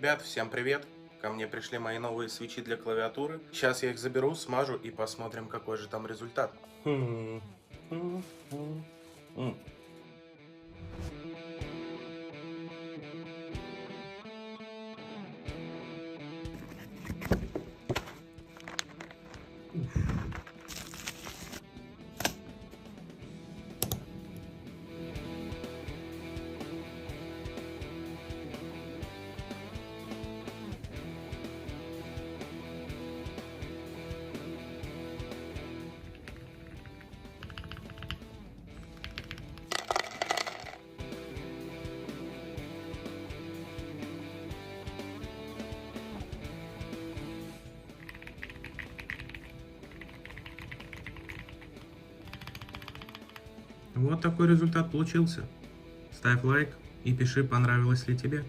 Ребят, всем привет! Ко мне пришли мои новые свечи для клавиатуры. Сейчас я их заберу, смажу и посмотрим, какой же там результат. Вот такой результат получился. Ставь лайк и пиши, понравилось ли тебе.